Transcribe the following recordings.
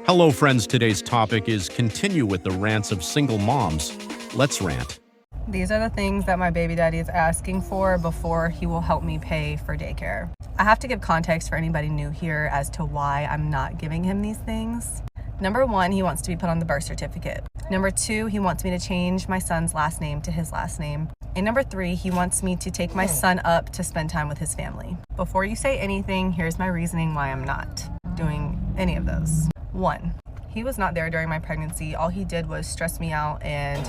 Hello, friends. Today's topic is continue with the rants of single moms. Let's rant. These are the things that my baby daddy is asking for before he will help me pay for daycare. I have to give context for anybody new here as to why I'm not giving him these things. Number one, he wants to be put on the birth certificate. Number two, he wants me to change my son's last name to his last name. And number three, he wants me to take my son up to spend time with his family. Before you say anything, here's my reasoning why I'm not doing any of those. One, he was not there during my pregnancy. All he did was stress me out and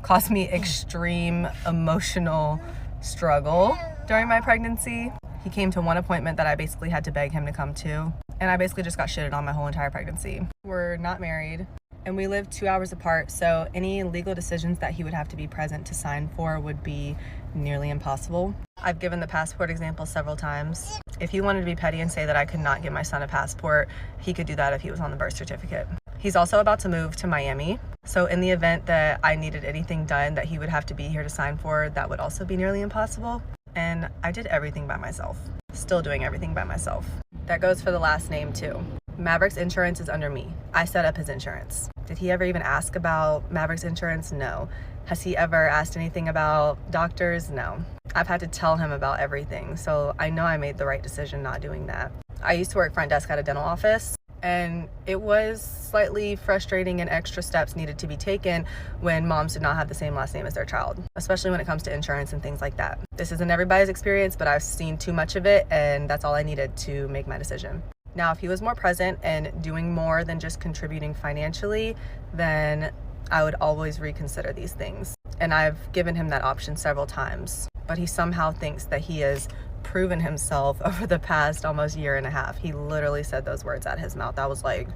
cause me extreme emotional struggle during my pregnancy. He came to one appointment that I basically had to beg him to come to, and I basically just got shitted on my whole entire pregnancy. We're not married, and we live 2 hours apart, so any legal decisions that he would have to be present to sign for would be nearly impossible. I've given the passport example several times. If he wanted to be petty and say that I could not get my son a passport, he could do that if he was on the birth certificate. He's also about to move to Miami, so in the event that I needed anything done that he would have to be here to sign for, that would also be nearly impossible. And I did everything by myself. Still doing everything by myself. That goes for the last name too. Maverick's insurance is under me. I set up his insurance. Did he ever even ask about Maverick's insurance? No. Has he ever asked anything about doctors? No. I've had to tell him about everything, so I know I made the right decision not doing that. I used to work front desk at a dental office, and it was slightly frustrating and extra steps needed to be taken when moms did not have the same last name as their child, especially when it comes to insurance and things like that. This isn't everybody's experience, but I've seen too much of it, and that's all I needed to make my decision. Now, if he was more present and doing more than just contributing financially, then I would always reconsider these things. And I've given him that option several times, but he somehow thinks that he has proven himself over the past almost year and a half. He literally said those words out of his mouth. I was like,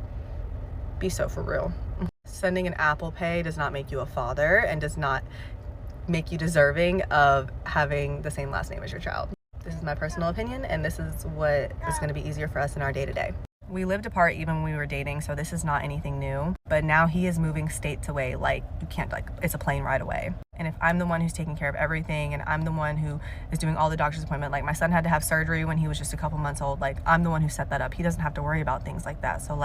be so for real. Sending an Apple Pay does not make you a father and does not make you deserving of having the same last name as your child. This is my personal opinion, and this is what is going to be easier for us in our day-to-day. We lived apart even when we were dating, so this is not anything new. But now he is moving states away. Like, you can't, it's a plane ride away. And if I'm the one who's taking care of everything, and I'm the one who is doing all the doctor's appointment, like my son had to have surgery when he was just a couple months old, like I'm the one who set that up. He doesn't have to worry about things like that. So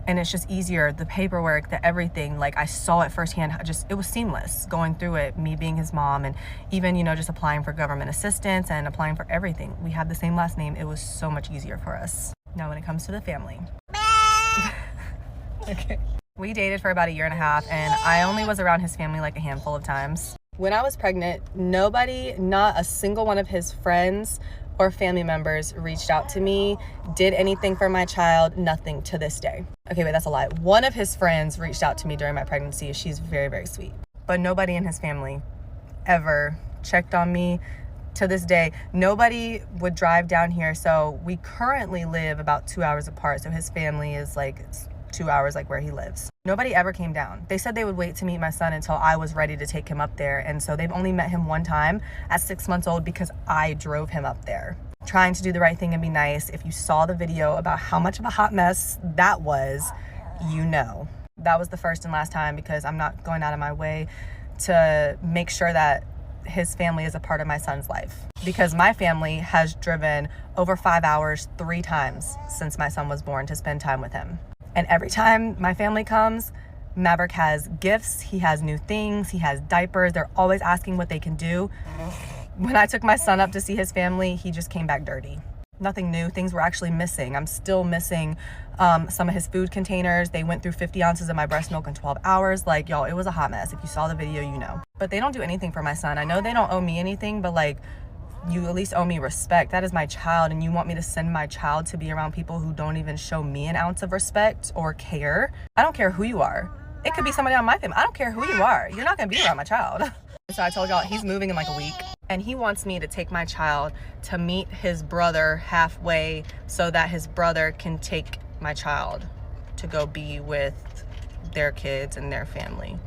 and it's just easier, the paperwork, the everything, like I saw it firsthand, it was seamless going through it, me being his mom, and even, just applying for government assistance and applying for everything. We had the same last name. It was so much easier for us. Now, when it comes to the family. Okay. We dated for about 1.5 years, and I only was around his family like a handful of times. When I was pregnant, nobody, not a single one of his friends or family members reached out to me, did anything for my child, nothing to this day. Okay, wait, that's a lie. One of his friends reached out to me during my pregnancy. She's very, very sweet. But nobody in his family ever checked on me. To this day, nobody would drive down here. So we currently live about 2 hours apart. So his family is like 2 hours like where he lives. Nobody ever came down. They said they would wait to meet my son until I was ready to take him up there. And so they've only met him one time at 6 months old because I drove him up there. Trying to do the right thing and be nice. If you saw the video about how much of a hot mess that was, That was the first and last time, because I'm not going out of my way to make sure that his family is a part of my son's life, because my family has driven over 5 hours 3 times since my son was born to spend time with him. And every time my family comes, Maverick has gifts, he has new things, he has diapers. They're always asking what they can do. When I took my son up to see his family, he just came back dirty. Nothing new. Things were actually missing. I'm still missing some of his food containers. They went through 50 ounces of my breast milk in 12 hours. Like, y'all, it was a hot mess. If you saw the video, But they don't do anything for my son. I know they don't owe me anything, but you at least owe me respect. That is my child, and you want me to send my child to be around people who don't even show me an ounce of respect or care? I don't care who you are. It could be somebody on my family. I don't care who you are. You're not going to be around my child. So I told y'all, he's moving in like a week, and he wants me to take my child to meet his brother halfway so that his brother can take my child to go be with their kids and their family.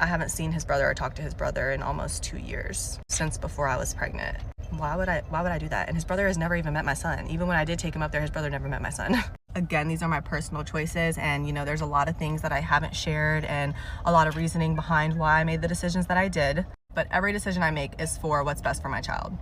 I haven't seen his brother or talked to his brother in almost 2 years, since before I was pregnant. Why would I do that? And his brother has never even met my son. Even when I did take him up there, his brother never met my son. Again, these are my personal choices, and there's a lot of things that I haven't shared and a lot of reasoning behind why I made the decisions that I did. But every decision I make is for what's best for my child.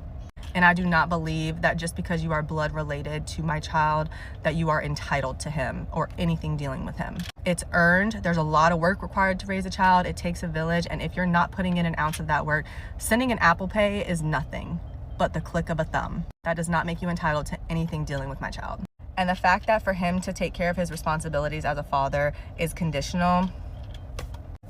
And I do not believe that just because you are blood related to my child, that you are entitled to him or anything dealing with him. It's earned. There's a lot of work required to raise a child. It takes a village. And if you're not putting in an ounce of that work, sending an Apple Pay is nothing but the click of a thumb. That does not make you entitled to anything dealing with my child. And the fact that for him to take care of his responsibilities as a father is conditional,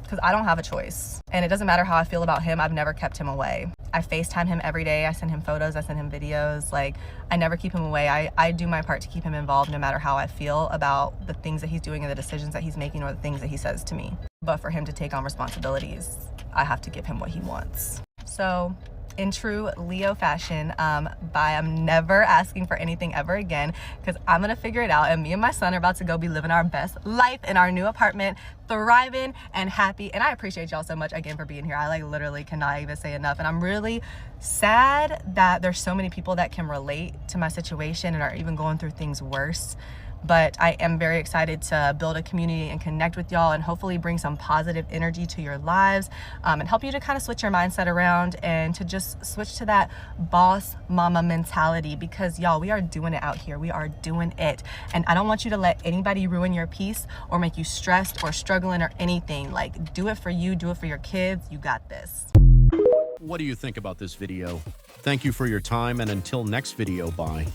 because I don't have a choice. And it doesn't matter how I feel about him, I've never kept him away. I FaceTime him every day. I send him photos, I send him videos. Like, I never keep him away. I do my part to keep him involved no matter how I feel about the things that he's doing and the decisions that he's making or the things that he says to me. But for him to take on responsibilities, I have to give him what he wants. So in true Leo fashion, I'm never asking for anything ever again, because I'm gonna figure it out, and me and my son are about to go be living our best life in our new apartment, thriving and happy. And I appreciate y'all so much again for being here. I like literally cannot even say enough, and I'm really sad that there's so many people that can relate to my situation and are even going through things worse. But I am very excited to build a community and connect with y'all and hopefully bring some positive energy to your lives, and help you to kind of switch your mindset around and to just switch to that boss mama mentality, because y'all, we are doing it out here. We are doing it. And I don't want you to let anybody ruin your peace or make you stressed or struggling or anything. Like, do it for you, do it for your kids. You got this. What do you think about this video? Thank you for your time, and until next video, bye.